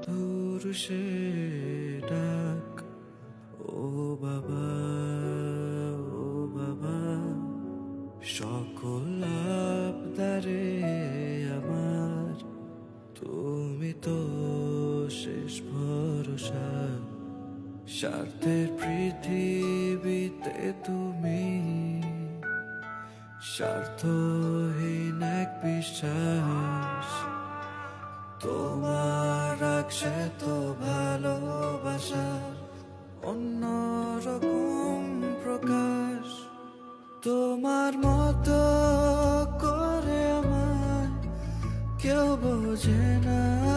মধুর সে ডাক, ও বাবা, ও বাবা, সকল আবদারে আমার তুমি তো শেষ ভরসা। স্বার্থের পৃথিবীতে তুমি স্বার্থহীন এক বিশ্বাস। তোমার রাখছে তো ভালোবাসার অন্যরকম প্রকাশ। তোমার মতো করে আমায় কেউ বোঝে না।